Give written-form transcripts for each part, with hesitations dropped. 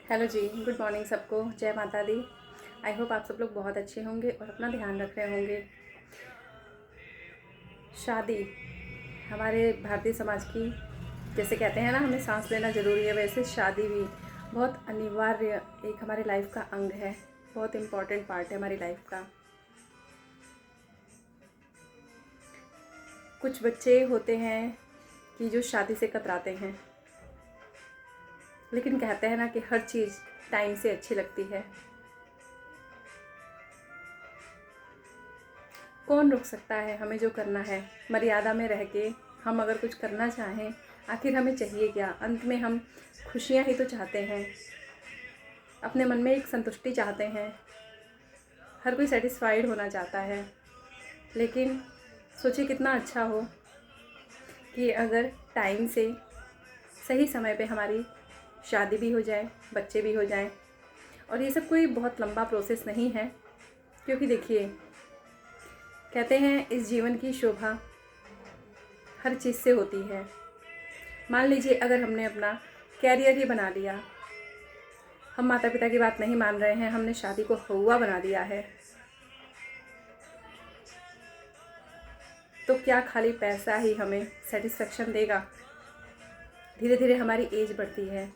Hello जी, good morning सबको। जय माता दी। आई होप आप सब लोग बहुत अच्छे होंगे और अपना ध्यान रख रहे होंगे। शादी हमारे भारतीय समाज की, जैसे कहते हैं ना, हमें सांस लेना ज़रूरी है, वैसे शादी भी बहुत अनिवार्य एक हमारे लाइफ का अंग है। बहुत इम्पॉर्टेंट पार्ट है हमारी लाइफ का। कुछ बच्चे होते हैं कि जो शादी से कतराते हैं, लेकिन कहते हैं ना कि हर चीज़ टाइम से अच्छी लगती है। कौन रोक सकता है हमें जो करना है। मर्यादा में रह के हम अगर कुछ करना चाहें, आखिर हमें चाहिए क्या? अंत में हम खुशियाँ ही तो चाहते हैं, अपने मन में एक संतुष्टि चाहते हैं। हर कोई सेटिस्फाइड होना चाहता है। लेकिन सोचिए कितना अच्छा हो कि अगर टाइम से सही समय पे हमारी शादी भी हो जाए, बच्चे भी हो जाएं। और ये सब कोई बहुत लंबा प्रोसेस नहीं है, क्योंकि देखिए, कहते हैं इस जीवन की शोभा हर चीज़ से होती है। मान लीजिए अगर हमने अपना कैरियर ही बना लिया, हम माता पिता की बात नहीं मान रहे हैं, हमने शादी को हुआ बना दिया है, तो क्या खाली पैसा ही हमें सेटिस्फेक्शन देगा? धीरे धीरे हमारी एज बढ़ती है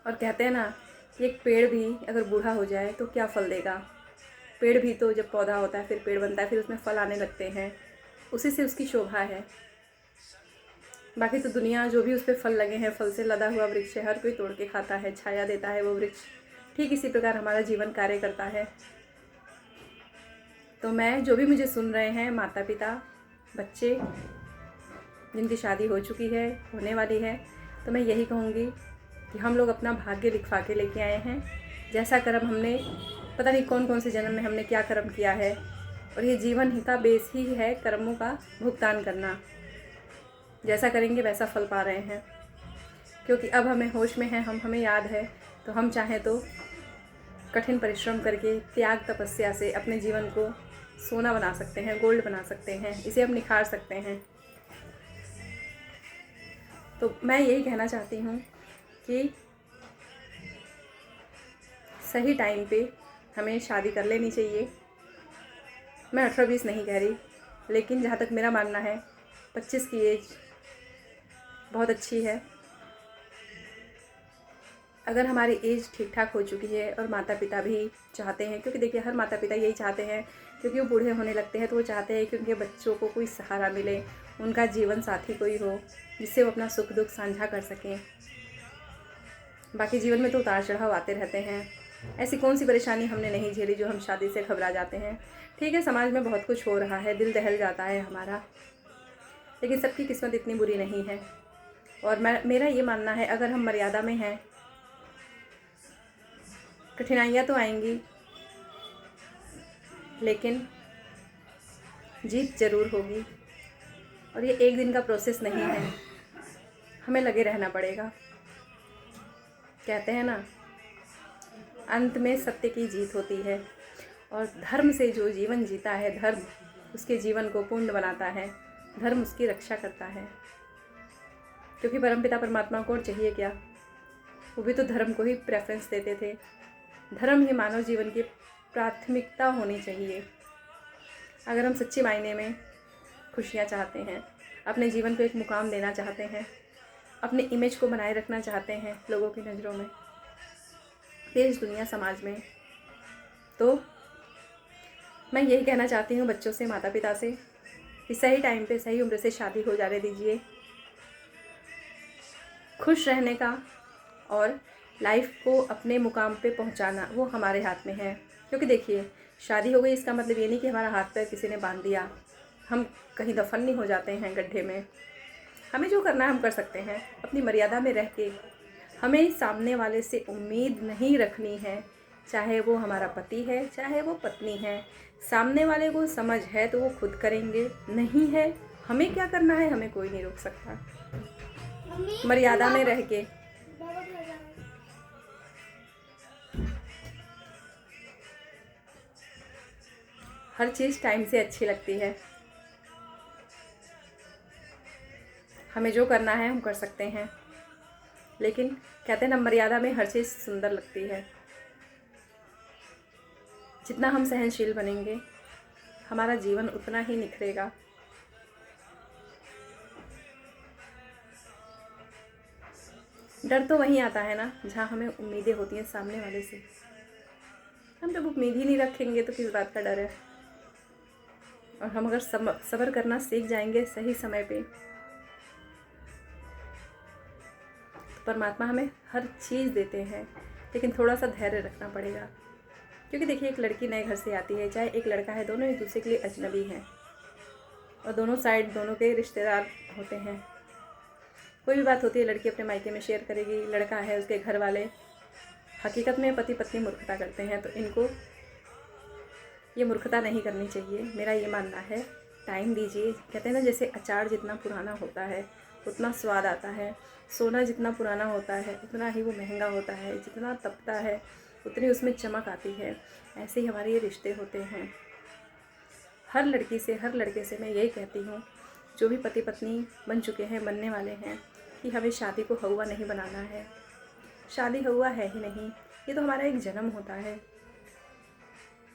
और कहते हैं ना कि एक पेड़ भी अगर बूढ़ा हो जाए तो क्या फल देगा। पेड़ भी तो जब पौधा होता है, फिर पेड़ बनता है, फिर उसमें फल आने लगते हैं, उसी से उसकी शोभा है। बाकी तो दुनिया जो भी उस पर फल लगे हैं, फल से लदा हुआ वृक्ष है, हर कोई तोड़ के खाता है, छाया देता है वो वृक्ष। ठीक इसी प्रकार हमारा जीवन कार्य करता है। तो मैं, जो भी मुझे सुन रहे हैं, माता पिता, बच्चे जिनकी शादी हो चुकी है, होने वाली है, तो मैं यही कहूँगी कि हम लोग अपना भाग्य लिखवा के लेके आए हैं। जैसा कर्म हमने, पता नहीं कौन कौन से जन्म में हमने क्या कर्म किया है, और ये जीवन ही का बेस ही है कर्मों का भुगतान करना। जैसा करेंगे वैसा फल पा रहे हैं, क्योंकि अब हमें होश में है, हमें याद है, तो हम चाहें तो कठिन परिश्रम करके, त्याग तपस्या से अपने जीवन को सोना बना सकते हैं, गोल्ड बना सकते हैं, इसे हम निखार सकते हैं। तो मैं यही कहना चाहती हूँ कि सही टाइम पे हमें शादी कर लेनी चाहिए। मैं 18-20 नहीं कह रही, लेकिन जहाँ तक मेरा मानना है 25 की एज बहुत अच्छी है। अगर हमारी एज ठीक ठाक हो चुकी है और माता पिता भी चाहते हैं, क्योंकि देखिए हर माता पिता यही चाहते हैं, क्योंकि वो बूढ़े होने लगते हैं तो वो चाहते हैं कि उनके बच्चों को कोई सहारा मिले, उनका जीवन साथी कोई हो जिससे वो अपना सुख दुख साझा कर सकें। बाकी जीवन में तो उतार चढ़ाव आते रहते हैं, ऐसी कौन सी परेशानी हमने नहीं झेली जो हम शादी से घबरा जाते हैं। ठीक है, समाज में बहुत कुछ हो रहा है, दिल दहल जाता है हमारा, लेकिन सबकी किस्मत इतनी बुरी नहीं है। और मेरा ये मानना है, अगर हम मर्यादा में हैं, कठिनाइयाँ तो आएंगी, लेकिन जीत ज़रूर होगी। और ये एक दिन का प्रोसेस नहीं है, हमें लगे रहना पड़ेगा। कहते हैं ना, अंत में सत्य की जीत होती है, और धर्म से जो जीवन जीता है, धर्म उसके जीवन को पूर्ण बनाता है, धर्म उसकी रक्षा करता है। क्योंकि परमपिता परमात्मा को और चाहिए क्या, वो भी तो धर्म को ही प्रेफरेंस देते थे। धर्म ही मानव जीवन की प्राथमिकता होनी चाहिए। अगर हम सच्चे मायने में खुशियाँ चाहते हैं, अपने जीवन को एक मुकाम देना चाहते हैं, अपने इमेज को बनाए रखना चाहते हैं लोगों की नज़रों में, देश दुनिया समाज में, तो मैं यही कहना चाहती हूँ बच्चों से, माता पिता से, कि सही टाइम पे सही उम्र से शादी हो जाने दीजिए। खुश रहने का और लाइफ को अपने मुकाम पे पहुंचाना वो हमारे हाथ में है। क्योंकि देखिए, शादी हो गई इसका मतलब ये नहीं कि हमारा हाथ पैर किसी ने बांध दिया, हम कहीं दफन नहीं हो जाते हैं गड्ढे में। हमें जो करना है हम कर सकते हैं, अपनी मर्यादा में रह के। हमें सामने वाले से उम्मीद नहीं रखनी है, चाहे वो हमारा पति है, चाहे वो पत्नी है। सामने वाले को समझ है तो वो खुद करेंगे, नहीं है हमें क्या करना है, हमें कोई नहीं रोक सकता। मर्यादा में रह के हर चीज़ टाइम से अच्छी लगती है। हमें जो करना है हम कर सकते हैं। लेकिन कहते हैं ना, मर्यादा में हर चीज़ सुंदर लगती है। जितना हम सहनशील बनेंगे हमारा जीवन उतना ही निखरेगा। डर तो वहीं आता है ना जहाँ हमें उम्मीदें होती हैं सामने वाले से। हम जब उम्मीद ही नहीं रखेंगे तो किस बात का डर है। और हम अगर सब्र करना सीख जाएंगे सही समय पे, तो परमात्मा हमें हर चीज़ देते हैं, लेकिन थोड़ा सा धैर्य रखना पड़ेगा। क्योंकि देखिए, एक लड़की नए घर से आती है, चाहे एक लड़का है, दोनों एक दूसरे के लिए अजनबी हैं और दोनों साइड दोनों के रिश्तेदार होते हैं। कोई भी बात होती है लड़की अपने मायके में शेयर करेगी, लड़का है उसके घर वाले हकीकत में पति पत्नी मूर्खता करते हैं। तो इनको ये मूर्खता नहीं करनी चाहिए, मेरा ये मानना है। टाइम दीजिए। कहते हैं ना, जैसे अचार जितना पुराना होता है उतना स्वाद आता है, सोना जितना पुराना होता है उतना ही वो महंगा होता है, जितना तपता है उतनी उसमें चमक आती है। ऐसे ही हमारे ये रिश्ते होते हैं। हर लड़की से, हर लड़के से मैं यही कहती हूँ, जो भी पति पत्नी बन चुके हैं, बनने वाले हैं, कि हमें शादी को हौवा नहीं बनाना है। शादी हौवा है ही नहीं, ये तो हमारा एक जन्म होता है।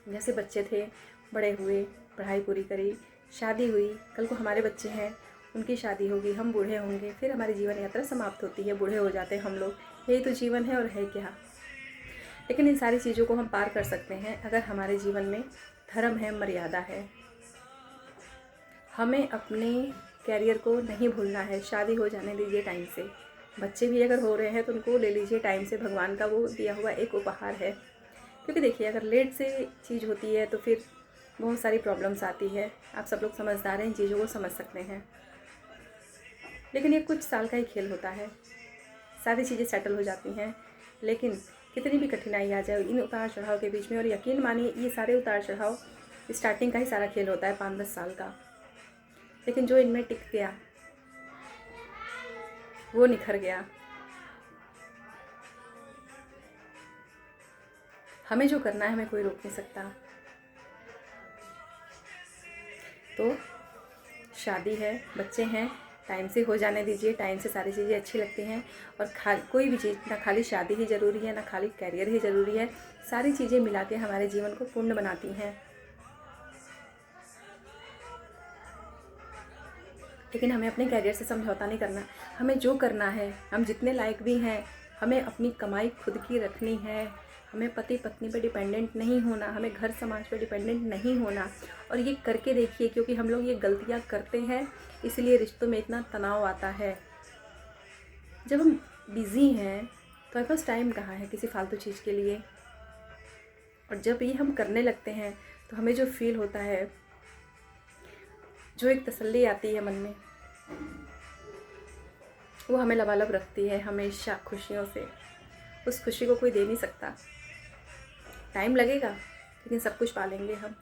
जैसे बच्चे थे, बड़े हुए, पढ़ाई पूरी करी, शादी हुई, कल को हमारे बच्चे हैं, उनकी शादी होगी, हम बूढ़े होंगे, फिर हमारी जीवन यात्रा समाप्त होती है, बूढ़े हो जाते हैं हम लोग। यही तो जीवन है और है क्या। लेकिन इन सारी चीज़ों को हम पार कर सकते हैं अगर हमारे जीवन में धर्म है, मर्यादा है। हमें अपने कैरियर को नहीं भूलना है। शादी हो जाने दीजिए टाइम से। बच्चे भी अगर हो रहे हैं तो उनको ले लीजिए टाइम से, भगवान का वो दिया हुआ एक उपहार है। क्योंकि देखिए, अगर लेट से चीज़ होती है तो फिर बहुत सारी प्रॉब्लम्स आती है। आप सब लोग समझदार हैं, इन चीज़ों को समझ सकते हैं। लेकिन ये कुछ साल का ही खेल होता है, सारी चीज़ें सेटल हो जाती हैं। लेकिन कितनी भी कठिनाई आ जाए इन उतार चढ़ाव के बीच में, और यकीन मानिए ये सारे उतार चढ़ाव स्टार्टिंग का ही सारा खेल होता है 5-10 साल का। लेकिन जो इनमें टिक गया वो निखर गया। हमें जो करना है हमें कोई रोक नहीं सकता। तो शादी है, बच्चे हैं, टाइम से हो जाने दीजिए। टाइम से सारी चीज़ें अच्छी लगती हैं। और कोई भी चीज़, ना खाली शादी ही ज़रूरी है, ना खाली कैरियर ही ज़रूरी है। सारी चीज़ें मिला के हमारे जीवन को पूर्ण बनाती हैं। लेकिन हमें अपने कैरियर से समझौता नहीं करना। हमें जो करना है, हम जितने लायक भी हैं, हमें अपनी कमाई खुद की रखनी है। हमें पति पत्नी पे डिपेंडेंट नहीं होना, हमें घर समाज पे डिपेंडेंट नहीं होना। और ये करके देखिए, क्योंकि हम लोग ये गलतियाँ करते हैं, इसलिए रिश्तों में इतना तनाव आता है। जब हम बिज़ी हैं तो हमारे पास टाइम कहाँ है किसी फालतू चीज़ के लिए। और जब ये हम करने लगते हैं तो हमें जो फील होता है, जो एक तसल्ली आती है मन में, वो हमें लबालब रखती है हमेशा खुशियों से। उस खुशी को कोई दे नहीं सकता। टाइम लगेगा लेकिन सब कुछ पा लेंगे हम।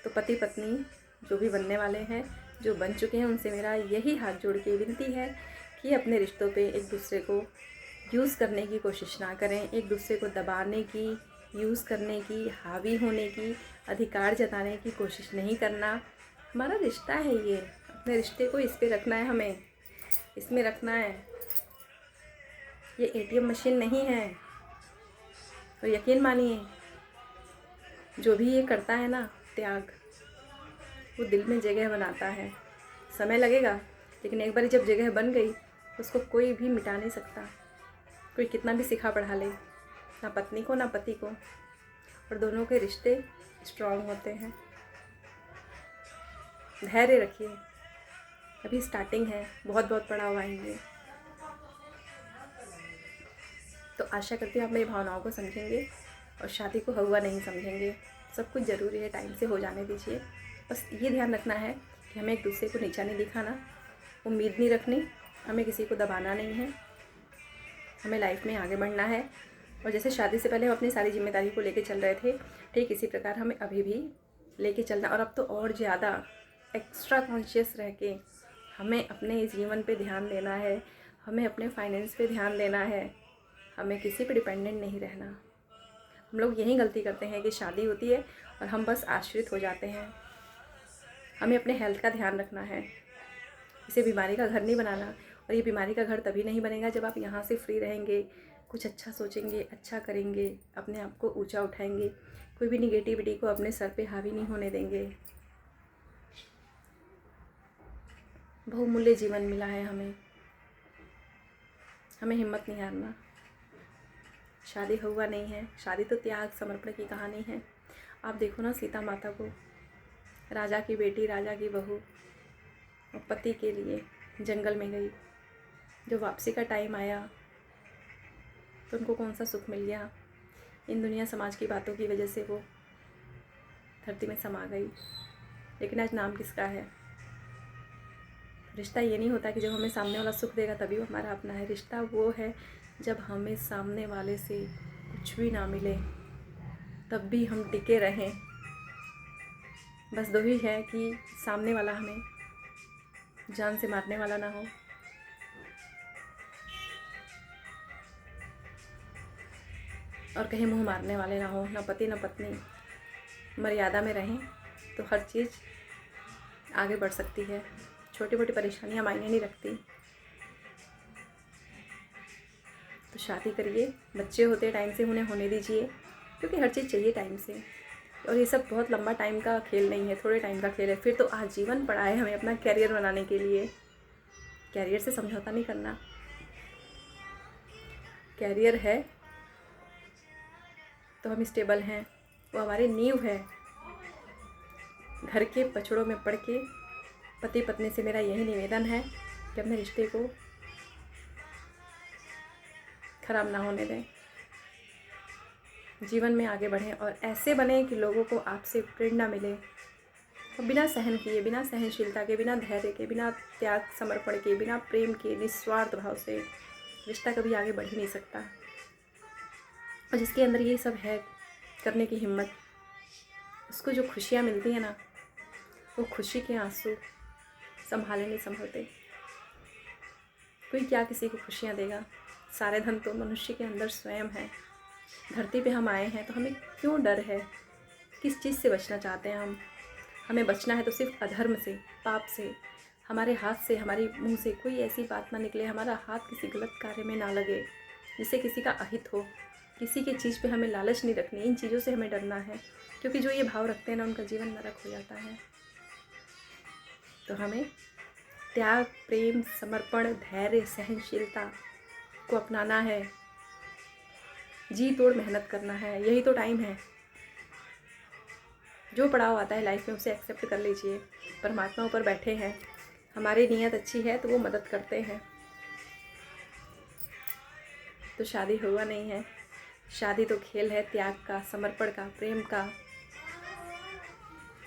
तो पति पत्नी जो भी बनने वाले हैं, जो बन चुके हैं, उनसे मेरा यही हाथ जोड़ के विनती है कि अपने रिश्तों पे एक दूसरे को यूज़ करने की कोशिश ना करें, एक दूसरे को दबाने की, यूज़ करने की, हावी होने की, अधिकार जताने की कोशिश नहीं करना। हमारा रिश्ता है ये, अपने रिश्ते को इस पे रखना है, हमें इसमें रखना है। ये एटीएम मशीन नहीं है। और यकीन मानिए, जो भी ये करता है ना त्याग, वो दिल में जगह बनाता है। समय लगेगा, लेकिन एक बार जब जगह बन गई उसको कोई भी मिटा नहीं सकता। कोई कितना भी सिखा पढ़ा ले, ना पत्नी को ना पति को। और दोनों के रिश्ते स्ट्रांग होते हैं। धैर्य रखिए, अभी स्टार्टिंग है, बहुत बहुत पड़ाव आएंगे। तो आशा करती हूँ आप मेरी भावनाओं को समझेंगे और शादी को हौवा नहीं समझेंगे। सब कुछ ज़रूरी है, टाइम से हो जाने दीजिए। बस ये ध्यान रखना है कि हमें एक दूसरे को नीचा नहीं दिखाना, उम्मीद नहीं रखनी, हमें किसी को दबाना नहीं है। हमें लाइफ में आगे बढ़ना है। और जैसे शादी से पहले हम अपनी सारी जिम्मेदारी को लेके चल रहे थे, ठीक इसी प्रकार हमें अभी भी लेके चलना। और अब तो और ज़्यादा एक्स्ट्रा कॉन्शियस रह के हमें अपने जीवन पे ध्यान देना है, हमें अपने फाइनेंस पे ध्यान देना है। हमें किसी पे डिपेंडेंट नहीं रहना। हम लोग यही गलती करते हैं कि शादी होती है और हम बस आश्रित हो जाते हैं। हमें अपने हेल्थ का ध्यान रखना है, इसे बीमारी का घर नहीं बनाना। और ये बीमारी का घर तभी नहीं बनेगा जब आप यहाँ से फ्री रहेंगे, कुछ अच्छा सोचेंगे, अच्छा करेंगे, अपने आप को ऊंचा उठाएंगे, कोई भी निगेटिविटी को अपने सर पे हावी नहीं होने देंगे। बहुमूल्य जीवन मिला है हमें हिम्मत नहीं हारना। शादी हुआ नहीं है, शादी तो त्याग समर्पण की कहानी है। आप देखो ना सीता माता को, राजा की बेटी, राजा की बहू, और पति के लिए जंगल में गई। जो वापसी का टाइम आया तो उनको कौन सा सुख मिल गया? इन दुनिया समाज की बातों की वजह से वो धरती में समा गई। लेकिन आज नाम किसका है? रिश्ता ये नहीं होता कि जब हमें सामने वाला सुख देगा तभी वो हमारा अपना है। रिश्ता वो है जब हमें सामने वाले से कुछ भी ना मिले तब भी हम टिके रहें। बस दो ही है कि सामने वाला हमें जान से मारने वाला ना हो, और कहीं मुंह मारने वाले ना हो। ना पति ना पत्नी, मर्यादा में रहें तो हर चीज़ आगे बढ़ सकती है। छोटी मोटी परेशानियां मायने नहीं रखती। तो शादी करिए, बच्चे होते टाइम से उन्हें होने दीजिए, क्योंकि हर चीज़ चाहिए टाइम से। और ये सब बहुत लंबा टाइम का खेल नहीं है, थोड़े टाइम का खेल है। फिर तो आजीवन पड़ा है हमें अपना कैरियर बनाने के लिए। कैरियर से समझौता नहीं करना। कैरियर है तो हम स्टेबल हैं, वो हमारी नींव है। घर के पछड़ों में पड़ के पति पत्नी से मेरा यही निवेदन है कि अपने रिश्ते को खराब ना होने दें, जीवन में आगे बढ़ें और ऐसे बने कि लोगों को आपसे प्रेरणा मिले। और बिना सहन किए, बिना सहनशीलता के, बिना धैर्य के, बिना त्याग समर्पण के, बिना प्रेम के, निस्वार्थ भाव से रिश्ता कभी आगे बढ़ ही नहीं सकता। और जिसके अंदर ये सब है करने की हिम्मत, उसको जो खुशियाँ मिलती हैं ना, वो खुशी के आंसू संभाले नहीं संभलते। कोई क्या किसी को खुशियाँ देगा? सारे धन तो मनुष्य के अंदर स्वयं है। धरती पे हम आए हैं तो हमें क्यों डर है? किस चीज़ से बचना चाहते हैं हम? हमें बचना है तो सिर्फ अधर्म से, पाप से। हमारे हाथ से, हमारी मुंह से कोई ऐसी बात ना निकले, हमारा हाथ किसी गलत कार्य में ना लगे जिससे किसी का अहित हो। किसी की चीज़ पे हमें लालच नहीं रखनी। इन चीज़ों से हमें डरना है, क्योंकि जो ये भाव रखते हैं ना, उनका जीवन नरक हो जाता है। तो हमें त्याग, प्रेम, समर्पण, धैर्य, सहनशीलता को अपनाना है। जी तोड़ मेहनत करना है। यही तो टाइम है। जो पड़ाव आता है लाइफ में उसे एक्सेप्ट कर लीजिए। परमात्मा ऊपर बैठे हैं, हमारी नीयत अच्छी है तो वो मदद करते हैं। तो शादी हुआ नहीं है, शादी तो खेल है त्याग का, समर्पण का, प्रेम का।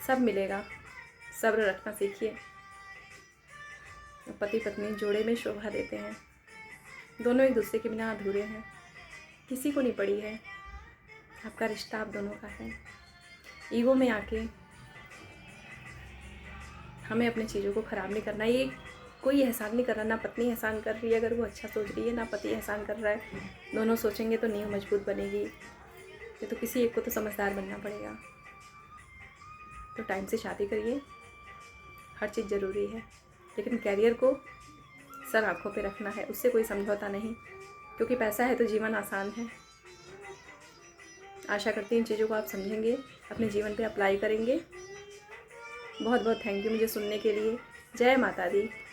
सब मिलेगा। सब्र रखना सीखिए। पति पत्नी जोड़े में शोभा देते हैं। दोनों एक दूसरे के बिना अधूरे हैं। किसी को नहीं पड़ी है। आपका रिश्ता आप दोनों का है। ईगो में आके हमें अपनी चीज़ों को ख़राब नहीं करना। ये कोई एहसान नहीं कर रहा, ना पत्नी एहसान कर रही है अगर वो अच्छा सोच रही है, ना पति एहसान कर रहा है। दोनों सोचेंगे तो नींव मजबूत बनेगी। ये तो किसी एक को तो समझदार बनना पड़ेगा। तो टाइम से शादी करिए, हर चीज़ ज़रूरी है, लेकिन कैरियर को सर आँखों पे रखना है। उससे कोई समझौता नहीं, क्योंकि पैसा है तो जीवन आसान है। आशा करती हूँ इन चीज़ों को आप समझेंगे, अपने जीवन पे अप्लाई करेंगे। बहुत बहुत थैंक यू मुझे सुनने के लिए। जय माता दी।